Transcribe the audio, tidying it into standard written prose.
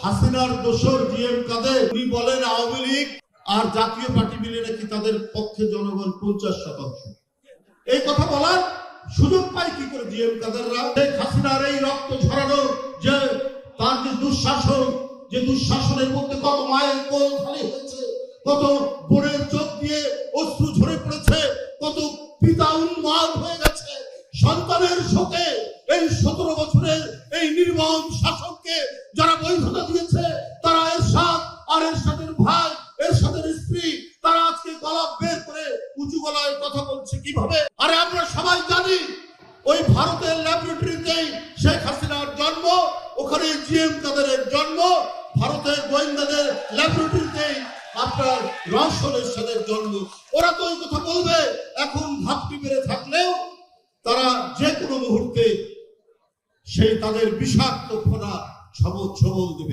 হাসিনার দোসর জিএম কাদের উনি বলেন আওয়ামী লীগ আর জাতীয় পার্টি মিলে নাকি তাদের পক্ষে জনগণ 50%। এই কথা বলার সুযোগ পায় কি করে জিএম কাদেররা? শেখ হাসিনার এই রক্ত ঝরানো যে তার যে দুঃশাসন, যে দুঃশাসনের মধ্যে কত মায়ের কোল খালি হয়েছে, কত বোনের চোখ দিয়ে অশ্রু ঝরে পড়েছে, কত পিতা উন্মাদ হয়ে গেছে সন্তানের শোকে। এই 17 বছরের এই নির্মম শাসককে যারা বৈধতা দিয়েছে, তারা এরশাদ আর এরশাদের ভাই, এরশাদের স্ত্রী, তারা আজকে গলা বের করে উঁচু গলায় কথা বলছে কিভাবে? আরে আমরা সবাই জানি ওই ভারতের ল্যাবরেটরিতেই শেখ হাসিনার জন্ম, ওখানে জিএম কাদেরের জন্ম, ভারতের গোয়েন্দাদের ল্যাবরেটরিতেই আপনার রওশন এরশাদের জন্ম। ওরা তো ওই কথা বলবে। এখন ঘাপটি মেরে থাকলেও তারা যে কোনো মুহূর্তে সেই তাদের বিষাক্ত ফোনা ছবল দেবে।